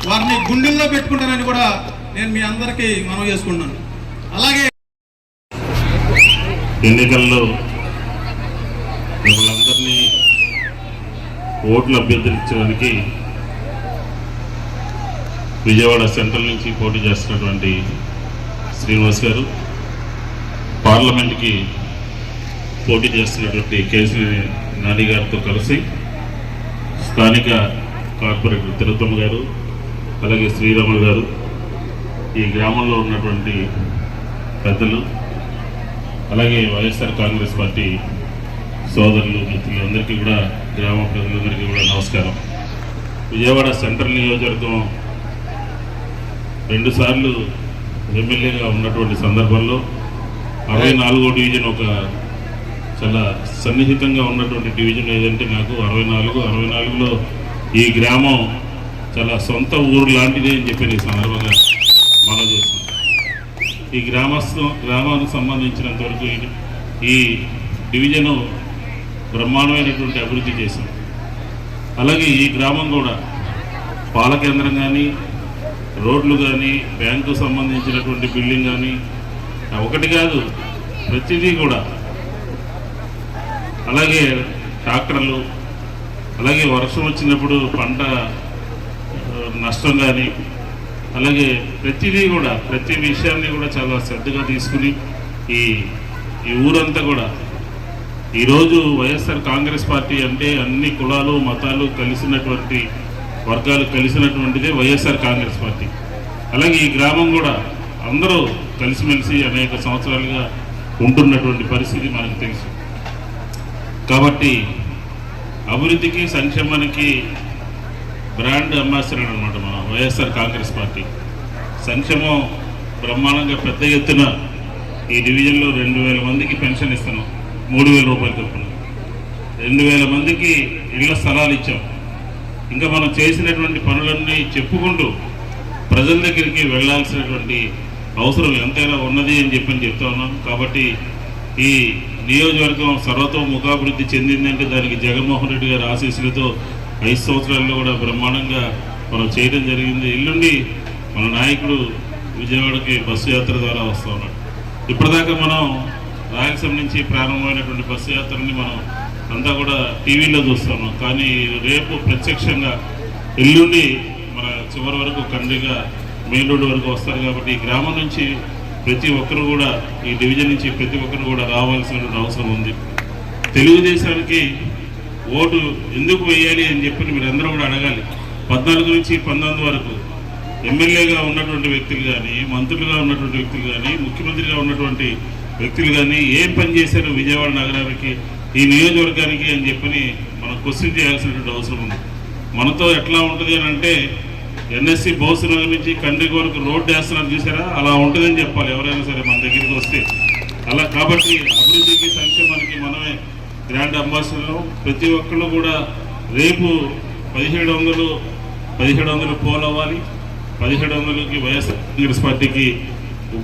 వారిని గుండెల్లో పెట్టుకుంటానని కూడా నేను మీ అందరికీ మనవి చేసుకుంటున్నాను. అలాగే ఎన్నికల్లో మిమ్మల్ని ఓట్లు అభ్యర్థించడానికి విజయవాడ సెంట్రల్ నుంచి పోటీ చేస్తున్నటువంటి శ్రీనివాస్ గారు, పార్లమెంట్కి పోటీ చేస్తున్నటువంటి కేసీఆర్ నాని గారితో కలిసి స్థానిక కార్పొరేటర్ తిరుత్తమ్మ గారు, అలాగే శ్రీరాములు గారు, ఈ గ్రామంలో ఉన్నటువంటి పెద్దలు, అలాగే వైఎస్ఆర్ కాంగ్రెస్ పార్టీ సోదరులు మిత్రులు అందరికీ కూడా, గ్రామ ప్రజలందరికీ కూడా నమస్కారం. విజయవాడ సెంట్రల్ నియోజకవర్గం 2 సార్లు ఎమ్మెల్యేగా ఉన్నటువంటి సందర్భంలో 64వ డివిజన్ ఒక చాలా సన్నిహితంగా ఉన్నటువంటి డివిజన్ ఏదంటే నాకు 64లో ఈ గ్రామం చాలా సొంత ఊరు లాంటిదే అని చెప్పి ఈ సందర్భంగా మనం చేస్తాం. ఈ గ్రామానికి సంబంధించినంత వరకు ఈ డివిజను బ్రహ్మాండమైనటువంటి అభివృద్ధి చేశాం. అలాగే ఈ గ్రామం కూడా పాల కేంద్రం కానీ, రోడ్లు కానీ, బ్యాంకు సంబంధించినటువంటి బిల్డింగ్ కానీ, ఒకటి కాదు ప్రతిదీ కూడా, అలాగే ట్రాక్టర్లు, అలాగే వర్షం వచ్చినప్పుడు పంట నష్టం కానీ, అలాగే ప్రతిదీ కూడా ప్రతి విషయాన్ని కూడా చాలా శ్రద్ధగా తీసుకుని ఈ ఊరంతా కూడా ఈరోజు వైఎస్ఆర్ కాంగ్రెస్ పార్టీ అంటే అన్ని కులాలు మతాలు కలిసినటువంటి వర్గాలు కలిసినటువంటిదే వైఎస్ఆర్ కాంగ్రెస్ పార్టీ. అలాగే ఈ గ్రామం కూడా అందరూ కలిసిమెలిసి అనేక సంవత్సరాలుగా ఉంటున్నటువంటి పరిస్థితి మనకు తెలుసు. కాబట్టి అభివృద్ధికి సంక్షేమానికి బ్రాండ్ అంబాసిడర్ అనమాట మన వైఎస్ఆర్ కాంగ్రెస్ పార్టీ. సంక్షేమం బ్రహ్మాండంగా పెద్ద ఎత్తున ఈ డివిజన్లో 2000 మందికి పెన్షన్ ఇస్తున్నాం, 3000 రూపాయలు చొప్పున 2000 మందికి ఇళ్ల స్థలాలు ఇచ్చాం. ఇంకా మనం చేసినటువంటి పనులన్నీ చెప్పుకుంటూ ప్రజల దగ్గరికి వెళ్లాల్సినటువంటి అవసరం ఎంతైనా ఉన్నది అని చెప్తా ఉన్నాం. కాబట్టి ఈ నియోజకవర్గం సర్వతోముఖాభివృద్ధి చెందిందంటే దానికి జగన్మోహన్ రెడ్డి గారి ఆశీస్సులతో 5 సంవత్సరాల్లో కూడా బ్రహ్మాండంగా మనం చేయడం జరిగింది. ఎల్లుండి మన నాయకుడు విజయవాడకి బస్సు యాత్ర ద్వారా వస్తూ ఉన్నాడు. ఇప్పటిదాకా మనం రాయలసీమ నుంచి ప్రారంభమైనటువంటి బస్సు యాత్రని మనం అంతా కూడా టీవీలో చూస్తున్నాం. కానీ రేపు ప్రత్యక్షంగా ఎల్లుండి మన చివరి వరకు కండ్రిగా మెయిన్ రోడ్డు వరకు వస్తారు. కాబట్టి ఈ గ్రామం నుంచి ప్రతి ఒక్కరు కూడా, ఈ డివిజన్ నుంచి ప్రతి ఒక్కరు కూడా రావాల్సినటువంటి అవసరం ఉంది. తెలుగుదేశానికి ఓటు ఎందుకు వేయాలి అని చెప్పి మీరందరూ కూడా అడగాలి. 14 నుంచి 19 వరకు ఎమ్మెల్యేగా ఉన్నటువంటి వ్యక్తులు కానీ, మంత్రులుగా ఉన్నటువంటి వ్యక్తులు కానీ, ముఖ్యమంత్రిగా ఉన్నటువంటి వ్యక్తులు కానీ ఏం పని చేశారు విజయవాడ నగరానికి, ఈ నియోజకవర్గానికి అని చెప్పని మనం క్వశ్చన్ చేయాల్సినటువంటి అవసరం ఉంది. మనతో ఎట్లా ఉంటుంది అని అంటే, ఎన్ఎస్సి బోసు నగర్ నుంచి కండ్రికి వరకు రోడ్డు వేస్తున్నారు చూసారా, అలా ఉంటుందని చెప్పాలి ఎవరైనా సరే మన దగ్గరికి వస్తే. అలా కాబట్టి అభివృద్ధికి సంక్షేమానికి మనమే గ్రాండ్ అంబాసిడర్లు. ప్రతి ఒక్కళ్ళు కూడా రేపు 1700 పోల్ అవ్వాలి. 1700కి వైఎస్ఆర్ కాంగ్రెస్ పార్టీకి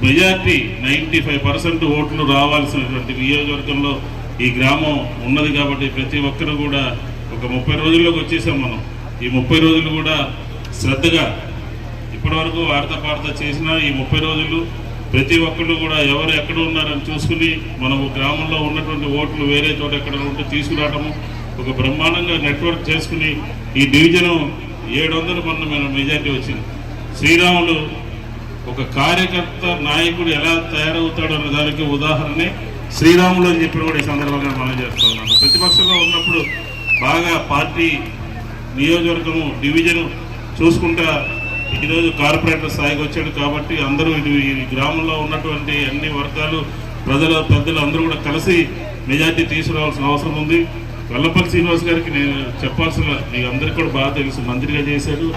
మెజార్టీ 95% ఓట్లు రావాల్సినటువంటి నియోజకవర్గంలో ఈ గ్రామం ఉన్నది. కాబట్టి ప్రతి ఒక్కరు కూడా ఒక 30 రోజుల్లోకి వచ్చేసాం మనం. ఈ 30 రోజులు కూడా శ్రద్ధగా ఇప్పటివరకు వార్త పార్త చేసిన ఈ 30 రోజులు ప్రతి ఒక్కళ్ళు కూడా ఎవరు ఎక్కడ ఉన్నారని చూసుకుని మనము గ్రామంలో ఉన్నటువంటి ఓట్లు వేరే చోట ఎక్కడ ఉంటే తీసుకురావడము, ఒక బ్రహ్మాండంగా నెట్వర్క్ చేసుకుని ఈ డివిజను 700 మన మెజార్టీ వచ్చింది. శ్రీరాములు ఒక కార్యకర్త నాయకుడు ఎలా తయారవుతాడు అన్న దానికి ఉదాహరణే శ్రీరాములు అని చెప్పి కూడా ఈ సందర్భంగా మనం చేస్తూ ఉన్నాను. ప్రతిపక్షంలో ఉన్నప్పుడు బాగా పార్టీ నియోజకవర్గము డివిజను చూసుకుంటా ఈరోజు కార్పొరేటర్ స్థాయికి వచ్చాడు. కాబట్టి అందరూ ఈ గ్రామంలో ఉన్నటువంటి అన్ని వర్గాలు పెద్దలు అందరూ కూడా కలిసి మెజార్టీ తీసుకురావాల్సిన అవసరం ఉంది. వెల్లపల్లి శ్రీనివాస్ గారికి నేను చెప్పాల్సిన, మీకు అందరికీ కూడా బాగా తెలుసు, మంత్రిగా చేశాడు.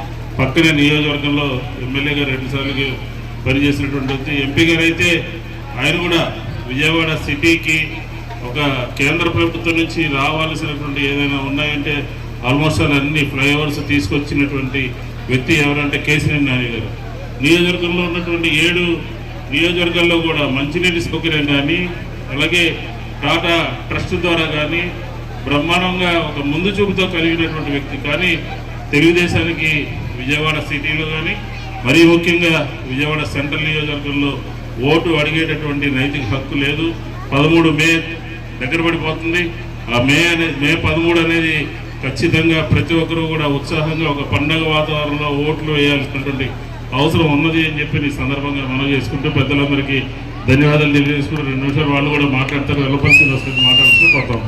పక్కనే నియోజకవర్గంలో ఎమ్మెల్యేగా 2 సార్లు పనిచేసినటువంటి వ్యక్తి. ఎంపీ గారు అయితే ఆయన కూడా విజయవాడ సిటీకి ఒక కేంద్ర ప్రభుత్వం నుంచి రావాల్సినటువంటి ఏదైనా ఉన్నాయంటే ఆల్మోస్ట్ అన్ని ఫ్లైఓవర్స్ తీసుకొచ్చినటువంటి వ్యక్తి ఎవరంటే కేసీఆర్ నాని గారు. నియోజకవర్గంలో ఉన్నటువంటి 7 నియోజకవర్గాల్లో కూడా మంచినీటి సౌకర్యం కానీ, అలాగే టాటా ట్రస్ట్ ద్వారా కానీ బ్రహ్మాండంగా ఒక ముందు చూపుతో కలిగినటువంటి వ్యక్తి. కానీ తెలుగుదేశానికి విజయవాడ సిటీలో కానీ మరీ ముఖ్యంగా విజయవాడ సెంట్రల్ నియోజకవర్గంలో ఓటు అడిగేటటువంటి నైతిక హక్కు లేదు. 13 మే దగ్గర పడిపోతుంది. ఆ మే 13 అనేది ఖచ్చితంగా ప్రతి ఒక్కరూ కూడా ఉత్సాహంగా ఒక పండగ వాతావరణంలో ఓట్లు వేయాల్సినటువంటి అవసరం ఉన్నది అని చెప్పి ఈ సందర్భంగా మనం చేసుకుంటూ పెద్దలందరికీ ధన్యవాదాలు తెలియజేసుకుంటూ 2 నిమిషాలు వాళ్ళు కూడా మాట్లాడతారు. వెళ్ళపరిస్థితి వస్తుంది మాట్లాడుతూ పోతాం.